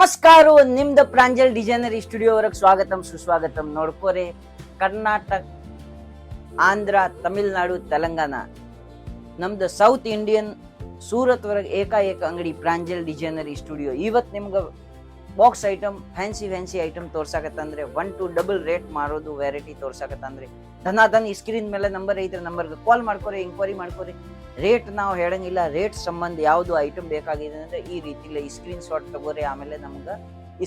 ನಮಸ್ಕಾರ, ನಿಮ್ದು Pranjal designer studio ವರೆಗೆ ಸ್ವಾಗತಂ ಸುಸ್ವಾಗತಂ. ನೋಡ್ಕೋರಿ, ಕರ್ನಾಟಕ, ಆಂಧ್ರ, ತಮಿಳ್ನಾಡು, ತೆಲಂಗಾಣ, ನಮ್ದು ಸೌತ್ ಇಂಡಿಯನ್ ಸೂರತ್ ವರೆಗೆ ಏಕಾಏಕ ಅಂಗಡಿ ಪ್ರಾಂಜಲ್ ಡಿಸೈನರ್ ಸ್ಟುಡಿಯೋ. ಇವತ್ತು ನಿಮ್ಗೆ ಬಾಕ್ಸ್ ಐಟಮ್ ಫ್ಯಾನ್ಸಿ ಐಟಮ್ ತೋರ್ಸಾಕತ್ತಂದ್ರೆ 1 to double ರೇಟ್ ಮಾರೋದು ವೆರೈಟಿ ತೋರ್ಸಾಕತ್ತಂದ್ರೆ ಧನಾಧನ್ ಸ್ಕ್ರೀನ್ ಮೇಲೆ ನಂಬರ್ ಐತ್ರಿ. ನಂಬರ್ಗೆ ಕಾಲ್ ಮಾಡ್ಕೊರಿ, ಎಂಕ್ವೈರಿ ಮಾಡ್ಕೊರಿ. ರೇಟ್ ನಾವು ಹೇಳಂಗಿಲ್ಲ, ರೇಟ್ ಸಂಬಂಧ ಯಾವ್ದು ಐಟಮ್ ಬೇಕಾಗಿದೆ ಅಂದ್ರೆ ಈ ರೀತಿ ಸ್ಕ್ರೀನ್ ಶಾಟ್ ತಗೋರಿ. ಆಮೇಲೆ ನಮ್ಗೆ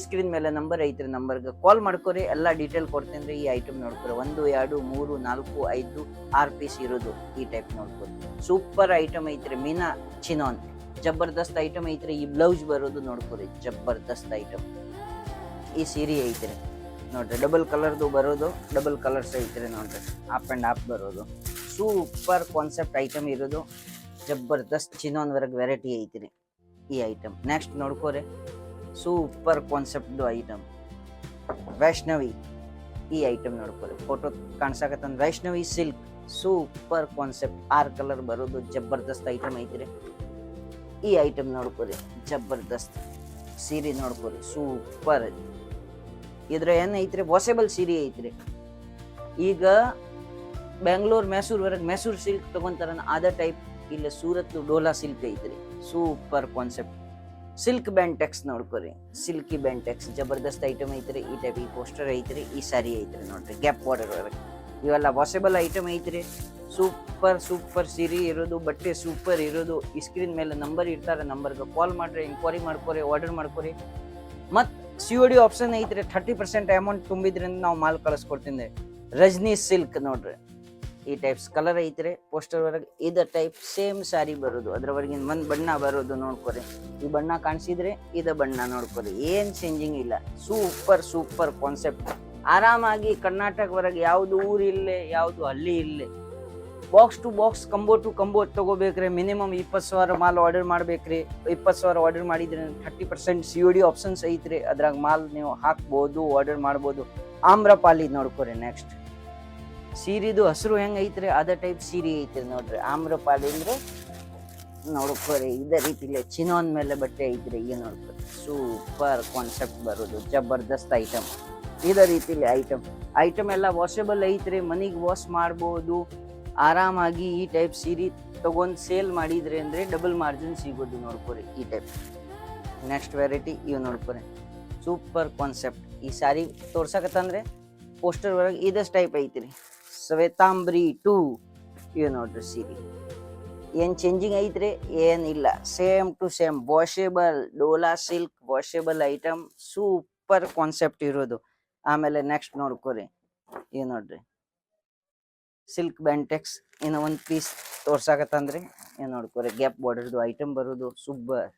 ಸ್ಕ್ರೀನ್ ಮೇಲೆ ನಂಬರ್ ಐತ್ರಿ, ನಂಬರ್ಗೆ ಕಾಲ್ ಮಾಡ್ಕೊರಿ. ಎಲ್ಲ ಡೀಟೇಲ್ ಕೊಡ್ತೇನೆ. ಈ ಐಟಮ್ ನೋಡ್ಕೊರಿ, 1 2 3 4 5 6 ಪೀಸ್ ಇರೋದು ಈ ಟೈಪ್ ನೋಡ್ಕೊರಿ. ಸೂಪರ್ ಐಟಮ್ ಐತ್ರಿ. ಮೀನಾ ಚಿನಾನ್ ಜಬರ್ದಸ್ತ್ ಐಟಮ್ ಐತ್ರಿ. ಈ ಬ್ಲೌಸ್ ಬರೋದು ನೋಡ್ಕೊರಿ, ಜಬರ್ದಸ್ತ್ ಐಟಮ್. ಈ ಸೀರೆ ಐತ್ರಿ ನೋಡ್ರಿ, ಡಬಲ್ ಕಲರ್ದು ಬರೋದು, ಡಬಲ್ ಕಲರ್ಸ್ ಐತ್ರಿ ನೋಡ್ರಿ, ಅಪ್ ಅಂಡ್ ಅಪ್ ಬರೋದು. ಸೂಪರ್ ಕಾನ್ಸೆಪ್ಟ್ ಐಟಮ್ ಇರೋದು, ಜಬರ್ದಸ್ತ್ ಚಿನಾನ್ ವರ್ಗ ವೆರೈಟಿ ಐತ್ರಿ ಈ ಐಟಮ್. ನೆಕ್ಸ್ಟ್ ನೋಡ್ಕೋರಿ, ಸೂಪರ್ ಕಾನ್ಸೆಪ್ಟ್ ಐಟಮ್ ವೈಷ್ಣವಿ. ಈ ಐಟಮ್ ನೋಡ್ಕೋರಿ, ಫೋಟೋ ಕಾಣಿಸಾಕತ್ತಂದ್ Vaishnavi silk. Super concept 6 colour ಬರೋದು, ಜಬರ್ದಸ್ತ್ ಐಟಮ್ ಐತ್ರಿ. ಈ ಐಟಮ್ ನೋಡ್ಕೋರಿ, ಜಬರ್ದಸ್ತ್ ಸೀರೆ ನೋಡ್ಕೋರಿ, ಸೂಪರ್. ಇದ್ರ ಏನ್ ಐತ್ರಿ, ವಾಷೇಬಲ್ ಸೀರೆ ಐತ್ರಿ. ಈಗ ಬೆಂಗಳೂರು ಮೈಸೂರು ವರೆಗೆ ಮೈಸೂರು ಸಿಲ್ಕ್ ತಗೊಂತಾರ ಅದೇ ಟೈಪ್ ಇಲ್ಲ ಸೂರತ್ ಡೋಲಾ ಸಿಲ್ಕ್ ಐತ್ರಿ. Super concept. ಸಿಲ್ಕ್ ಬ್ಯಾಂಟೆಕ್ಸ್ ನೋಡ್ಕೋರಿ, ಸಿಲ್ಕಿ ಬ್ಯಾಂಟೆಕ್ಸ್ ಜಬರ್ದಸ್ತ್ ಐಟಮ್ ಐತ್ರಿ. ಈ ಟೈಪ್ ಈ ಪೋಸ್ಟರ್ ಐತ್ರಿ, ಈ ಸಾರಿ ಐತ್ರಿ ನೋಡ್ರಿ, ಗ್ಯಾಪ್ ಬಾರ್ಡರ್ ವರೆಗೆ ಇವೆಲ್ಲ ವಾಷೇಬಲ್ ಐಟಮ್ ಐತ್ರಿ. ಸೂಪರ್ ಸೀರೆ ಇರೋದು, ಬಟ್ಟೆ ಸೂಪರ್ ಇರೋದು. ಈ ಸ್ಕ್ರೀನ್ ಮೇಲೆ ನಂಬರ್ ಇರ್ತಾರೆ, ನಂಬರ್ಗೆ ಕಾಲ್ ಮಾಡ್ರಿ, ಎಂಕ್ವೈರಿ ಮಾಡ್ಕೊರಿ, ಆರ್ಡರ್ ಮಾಡ್ಕೊರಿ. ಮತ್ COD ಆಪ್ಷನ್ ಐತ್ರಿ. 30% ಅಮೌಂಟ್ ತುಂಬಿದ್ರಿಂದ ನಾವು ಮಾಲ್ ಕಳಿಸ್ಕೊಡ್ತೀನಿ. ರಜನಿ ಸಿಲ್ಕ್ ನೋಡ್ರಿ, ಈ ಟೈಪ್ಸ್ ಕಲರ್ ಐತ್ರಿ. ಪೋಸ್ಟರ್ ವರೆಗೆ ಇದ ಟೈಪ್ ಸೇಮ್ ಸಾರಿ ಬರೋದು, ಅದ್ರವರೆಗಿನ ಒಂದ್ ಬಣ್ಣ ಬರೋದು ನೋಡ್ಕೊರಿ. ಈ ಬಣ್ಣ ಕಾಣಿಸಿದ್ರೆ ಇದ ಬಣ್ಣ ನೋಡ್ಕೊರಿ, ಏನ್ ಚೇಂಜಿಂಗ್ ಇಲ್ಲ. Super concept. ಆರಾಮಾಗಿ ಕರ್ನಾಟಕ ವರೆಗೆ ಯಾವ್ದು ಊರ್ ಇಲ್ಲೇ, ಯಾವ್ದು ಹಳ್ಳಿ ಇಲ್ಲೇ, box to box, combo to combo ತಗೋಬೇಕ್ರಿ. ಮಿನಿಮಮ್ 20,000 ಮಾಲ್ ಆರ್ಡರ್ ಮಾಡ್ಬೇಕ್ರಿ. 20,000 ಆರ್ಡರ್ ಮಾಡಿದ್ರೆ 30% COD ಆಪ್ಷನ್ಸ್ ಐತ್ರಿ. ಅದ್ರಾಗ ಮಾಲ್ ನೀವು ಹಾಕ್ಬೋದು, ಆರ್ಡರ್ ಮಾಡ್ಬೋದು. ಆಮ್ರಪಾಲಿ ನೋಡ್ಕೊರಿ. ನೆಕ್ಸ್ಟ್ ಸೀರಿದು ಹಸಿರು ಹೆಂಗ್ ಐತ್ರಿ ಅದೇ ಟೈಪ್ ಸೀರೆ ಐತ್ರಿ ನೋಡ್ರಿ. ಆಮ್ರಪಾಲಿ ಅಂದ್ರೆ ನೋಡ್ಕೊರಿ, ಇದೇ ರೀತಿಲಿ ಚಿನಾನ್ ಮೇಲೆ ಬಟ್ಟೆ ಐತ್ರಿ. ಈಗ ನೋಡ್ಕೊರಿ, ಸೂಪರ್ ಕಾನ್ಸೆಪ್ಟ್ ಬರೋದು, ಜಬರ್ದಸ್ತ್ ಐಟಮ್. ಇದೇ ರೀತಿಲಿ ಐಟಮ್ ಎಲ್ಲ ವಾಷೇಬಲ್ ಐತ್ರಿ. ಮನಿಗೆ ವಾಶ್ ಮಾಡ್ಬೋದು ಆರಾಮಾಗಿ. ಈ ಟೈಪ್ ಸೀರೆ ತಗೊಂಡ್ ಸೇಲ್ ಮಾಡಿದ್ರಿ ಅಂದ್ರೆ ಡಬಲ್ ಮಾರ್ಜಿನ್ ಸಿಗೋದು ನೋಡ್ಕೊರಿ ಈ ಟೈಪ್. ನೆಕ್ಸ್ಟ್ ವೆರೈಟಿ ಇವ್ ನೋಡ್ಕೊರಿ, ಸೂಪರ್ ಕಾನ್ಸೆಪ್ಟ್. ಈ ಸಾರಿ ತೋರ್ಸಕತ್ತಂದ್ರೆ ಪೋಸ್ಟರ್ ಒಳಗೆ ಇದಷ್ಟು ಟೈಪ್ ಐತ್ರಿ. ಶ್ವೇತಾಂಬರಿ 2 ಇವ್ ನೋಡ್ರಿ ಸೀರೆ. ಏನ್ ಚೇಂಜಿಂಗ್ ಐತ್ರಿ, ಏನಿಲ್ಲ, ಸೇಮ್ ಟು ಸೇಮ್ ವಾಷೇಬಲ್ ಡೋಲಾ silk washable item. Super concept ಇರೋದು. ಆಮೇಲೆ ನೆಕ್ಸ್ಟ್ ನೋಡ್ಕೊರಿ, ಇವ್ ನೋಡ್ರಿ ಸಿಲ್ಕ್ ಬ್ಯಾಂಟೆಕ್ಸ್. ಇನ್ನು ಒಂದ್ ಪೀಸ್ ತೋರ್ಸಾಕತ್ತಂದ್ರಿ ಏನ್ ನೋಡ್ಕೊರಿ, ಗ್ಯಾಪ್ ಬಾರ್ಡರ್ದು ಐಟಮ್ ಬರೋದು. ಸೂಪರ್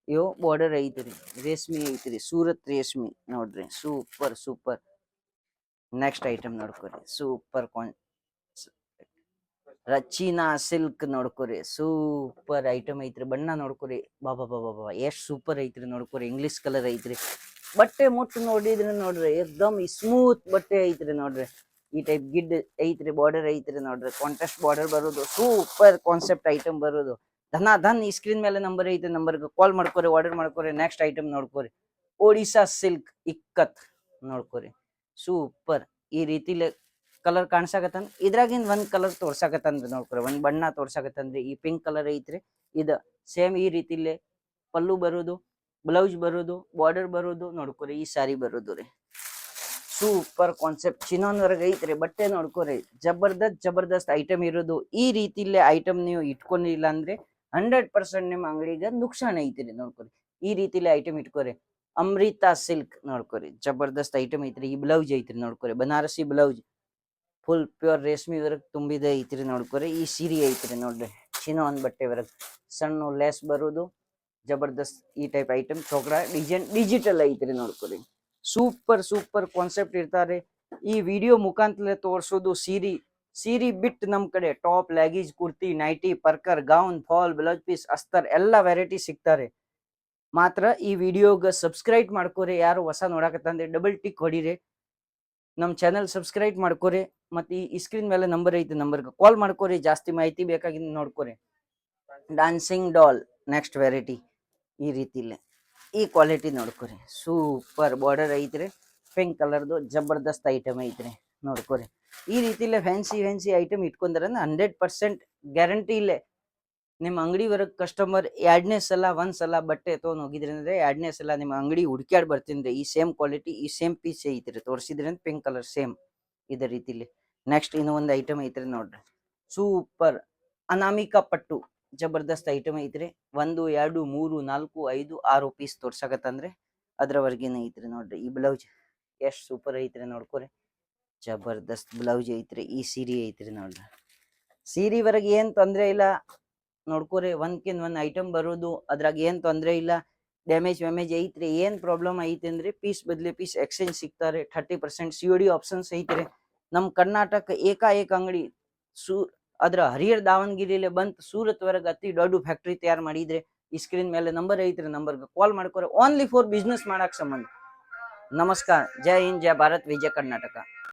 ಇವು ಬಾರ್ಡರ್ ಐತ್ರಿ, ರೇಷ್ಮಿ ಐತ್ರಿ, ಸೂರತ್ ರೇಷ್ಮಿ ನೋಡ್ರಿ, ಸೂಪರ್. ನೆಕ್ಸ್ಟ್ ಐಟಮ್ ನೋಡ್ಕೊರಿ, ಸೂಪರ್ ರಚೀನಾ ಸಿಲ್ಕ್ ನೋಡ್ಕೊರಿ, ಸೂಪರ್ ಐಟಮ್ ಐತ್ರಿ. ಬಣ್ಣ ನೋಡ್ಕೊರಿ, ಬಾಬಾ ಎಷ್ಟ್ ಸೂಪರ್ ಐತ್ರಿ ನೋಡ್ಕೊರಿ. ಇಂಗ್ಲಿಷ್ ಕಲರ್ ಐತ್ರಿ. ಬಟ್ಟೆ ಮುಟ್ಟು ನೋಡಿದ್ರೆ ನೋಡ್ರಿ, ಎಕ್ದಮ್ ಸ್ಮೂತ್ ಬಟ್ಟೆ ಐತ್ರಿ ನೋಡ್ರಿ. ಈ ಟೈಪ್ ಗಿಡ್ ಐತ್ರಿ, ಬಾರ್ಡರ್ ಐತ್ರಿ ನೋಡ್ರಿ, ಕಾಂಟ್ರಾಸ್ಟ್ ಬಾರ್ಡರ್ ಬರೋದು. ಸೂಪರ್ ಕಾನ್ಸೆಪ್ಟ್ ಐಟಮ್ ಬರೋದು. ಧನ್ ಈ ಸ್ಕ್ರೀನ್ ಮೇಲೆ ನಂಬರ್ ಐತಿ, ನಂಬರ್ಗೆ ಕಾಲ್ ಮಾಡ್ಕೊರಿ, ಆರ್ಡರ್ ಮಾಡ್ಕೊರಿ. ನೆಕ್ಸ್ಟ್ ಐಟಮ್ ನೋಡ್ಕೊರಿ, ಒಡಿಶಾ ಸಿಲ್ಕ್ ಇಕ್ಕತ್ ನೋಡ್ಕೊರಿ, ಸೂಪರ್. ಈ ರೀತಿಲಿ ಕಲರ್ ಕಾಣಿಸಾಕತ್ತಂದ್ರೆ ಇದ್ರಾಗಿಂದ ಒಂದ್ ಕಲರ್ ತೋರ್ಸಾಕತ್ತಂದ್ರಿ ನೋಡ್ಕೊರಿ, ಒಂದ್ ಬಣ್ಣ ತೋರ್ಸಾಕತ್ತಂದ್ರಿ. ಈ ಪಿಂಕ್ ಕಲರ್ ಐತ್ರಿ. ಇದ ಸೇಮ್ ಈ ರೀತಿಲಿ ಪಲ್ಲು ಬರೋದು, ಬ್ಲೌಸ್ ಬರೋದು, ಬಾರ್ಡರ್ ಬರೋದು ನೋಡ್ಕೊರಿ. ಈ ಸಾರಿ ಬರೋದು ರೀ, ಸೂಪರ್ ಕಾನ್ಸೆಪ್ಟ್. ಚಿನಾನ್ ವರ್ಗ ಐತ್ರಿ. ಬಟ್ಟೆ ನೋಡ್ಕೊರಿ, ಜಬರ್ದಸ್ತ್ ಐಟಮ್ ಇರೋದು. ಈ ರೀತಿಲಿ ಐಟಮ್ ನೀವು ಇಟ್ಕೊಂಡಿಲ್ಲ ಅಂದ್ರೆ 100% ನಿಮ್ಮ ಅಂಗಡಿಗೆ ನುಕ್ಸಾನ್ ಐತಿರಿ ನೋಡ್ಕೊರಿ. ಈ ರೀತಿಲಿ ಐಟಮ್ ಇಟ್ಕೊರಿ. ಅಮೃತಾ ಸಿಲ್ಕ್ ನೋಡ್ಕೊರಿ, ಜಬರ್ದಸ್ತ್ ಐಟಮ್ ಐತ್ರಿ. ಈ ಬ್ಲೌಸ್ ಐತ್ರಿ ನೋಡ್ಕೊರಿ, ಬನಾರಸಿ ಬ್ಲೌಸ್ ಫುಲ್ ಪ್ಯೂರ್ ರೇಷ್ಮಿ ವರ್ಗ ತುಂಬಿದ ಐತ್ರಿ ನೋಡ್ಕೊರಿ. ಈ ಸೀರೆ ಐತ್ರಿ ನೋಡ್ರಿ, ಚಿನಾನ್ ಬಟ್ಟೆ ವರ್ಗ ಸಣ್ಣ ಲೆಸ್ ಬರೋದು, ಜಬರ್ದಸ್ತ್. ಈ ಟೈಪ್ ಐಟಮ್ ಚೋಕಡ ಡಿಸೈನ್ ಡಿಜಿಟಲ್ ಐತ್ರಿ ನೋಡ್ಕೊರಿ. ಸೂಪರ್ ಕಾನ್ಸೆಪ್ಟ್ ಇರ್ತಾರೆ. ಈ ವಿಡಿಯೋ ಮುಖಾಂತರ ತೋರ್ಸೋದು ಸೀರಿ ಬಿಟ್ಟು ನಮ್ ಕಡೆ ಟಾಪ್, ಲೆಗೀಸ್, ಕುರ್ತಿ, ನೈಟಿ, ಪರ್ಕರ್, ಗೌನ್, ಫಾಲ್, ಬ್ಲೌಸ್ ಪೀಸ್, ಅಸ್ತರ್ ಎಲ್ಲಾ ವೆರೈಟಿ ಸಿಗ್ತಾರೆ. ಮಾತ್ರ ಈ ವಿಡಿಯೋಗ ಸಬ್ಸ್ಕ್ರೈಬ್ ಮಾಡ್ಕೋರಿ. ಯಾರು ಹೊಸ ನೋಡಕತ್ತಂದ್ರೆ ಡಬಲ್ ಟಿಕ್ ಹೊಡಿರಿ, ನಮ್ ಚಾನೆಲ್ ಸಬ್ಸ್ಕ್ರೈಬ್ ಮಾಡ್ಕೋರಿ. ಮತ್ತೆ ಈ ಸ್ಕ್ರೀನ್ ಮೇಲೆ ನಂಬರ್ ಐತಿ, ನಂಬರ್ಗೆ ಕಾಲ್ ಮಾಡ್ಕೋರಿ. ಜಾಸ್ತಿ ಮಾಹಿತಿ ಬೇಕಾಗಿದ್ದು ನೋಡ್ಕೋರಿ. ಡಾನ್ಸಿಂಗ್ ಡಾಲ್ ನೆಕ್ಸ್ಟ್ ವೆರೈಟಿ ಈ ರೀತಿಲಿ ಈ ಕ್ವಾಲಿಟಿ ನೋಡ್ಕೊರಿ, ಸೂಪರ್ ಬಾರ್ಡರ್ ಐತ್ರಿ, ಪಿಂಕ್ ಕಲರ್ದು ಜಬರ್ದಸ್ತ್ ಐಟಮ್ ಐತ್ರಿ ನೋಡ್ಕೊರಿ. ಈ ರೀತಿಲೇ ಫ್ಯಾನ್ಸಿ ಐಟಮ್ ಇಟ್ಕೊಂಡ್ರೆ 100% ಗ್ಯಾರಂಟಿ ಇಲ್ಲೇ ನಿಮ್ಮ ಅಂಗಡಿವರೆಗೆ ಕಸ್ಟಮರ್ ಎರಡನೇ ಸಲ ಒಂದ್ಸಲ ಬಟ್ಟೆ ತೊಗೊಂಡ್ ಹೋಗಿದ್ರಿ ಅಂದ್ರೆ ಎರಡನೇ ಸಲ ನಿಮ್ಮ ಅಂಗಡಿ ಹುಡ್ಕ್ಯಾಡ್ ಬರ್ತೀನಿ. ಈ ಸೇಮ್ ಕ್ವಾಲಿಟಿ ಈ ಸೇಮ್ ಪೀಸ್ ಐತ್ರಿ ತೋರಿಸಿದ್ರಿ ಅಂತ ಪಿಂಕ್ ಕಲರ್ ಸೇಮ್ ಇದೇ ರೀತಿಲಿ. ನೆಕ್ಸ್ಟ್ ಇನ್ನೂ ಒಂದು ಐಟಮ್ ಐತ್ರಿ ನೋಡ್ರಿ, ಸೂಪರ್ ಅನಾಮಿಕಾ ಪಟ್ಟು ಜಬರ್ದಸ್ತ್ ಐಟಮ್ ಐತ್ರಿ. 1 2 3 4 5 6 ಪೀಸ್ ತೋರ್ಸಕತ್ತಂದ್ರೆ ಅದ್ರವರ್ಗೇನ ಐತ್ರಿ ನೋಡ್ರಿ. ಈ ಬ್ಲೌಸ್ ಎಷ್ಟ್ ಸೂಪರ್ ಐತ್ರಿ ನೋಡ್ಕೊರಿ, ಜಬರ್ದಸ್ತ್ ಬ್ಲೌಸ್ ಐತ್ರಿ. ಈ ಸೀರೆ ಐತ್ರಿ ನೋಡ್ರಿ, ಸೀರೆವರೆಗೆ ಏನ್ ತೊಂದ್ರೆ ಇಲ್ಲ ನೋಡ್ಕೊರಿ. ಒಂದ್ಕಿಂತ ಒಂದ್ ಐಟಮ್ ಬರೋದು ಅದ್ರಾಗ ಏನ್ ತೊಂದ್ರೆ ಇಲ್ಲ. ಡ್ಯಾಮೇಜ್ ಐತ್ರಿ, ಏನ್ ಪ್ರಾಬ್ಲಮ್ ಐತಿ ಅಂದ್ರೆ ಪೀಸ್ ಬದ್ಲಿ ಪೀಸ್ ಎಕ್ಸ್ಚೇಂಜ್ ಸಿಗ್ತಾರೆ. 30% COD ಆಪ್ಷನ್ಸ್ ಐತ್ರಿ. ನಮ್ ಕರ್ನಾಟಕ ಏಕಾಏಕ ಅಂಗಡಿ ಅದ್ರ ಹರಿಹರ ದಾವಣಗೆರೆಯಲ್ಲಿ ಬಂತು ಸೂರತ್ ವರೆಗೆ ಅತಿ ದೊಡ್ಡ ಫ್ಯಾಕ್ಟ್ರಿ ತಯಾರು ಮಾಡಿದ್ರೆ ಈ ಸ್ಕ್ರೀನ್ ಮೇಲೆ ನಂಬರ್ ಐತ್ರಿ, ನಂಬರ್ಗೆ ಕಾಲ್ ಮಾಡ್ಕೊರಿ. ಓನ್ಲಿ ಫಾರ್ ಬಿಸ್ನೆಸ್ ಮಾಡಕ್ ಸಂಬಂಧ. ನಮಸ್ಕಾರ, ಜೈ ಹಿಂದ್, ಜೈ ಭಾರತ್, ವಿಜಯ ಕರ್ನಾಟಕ.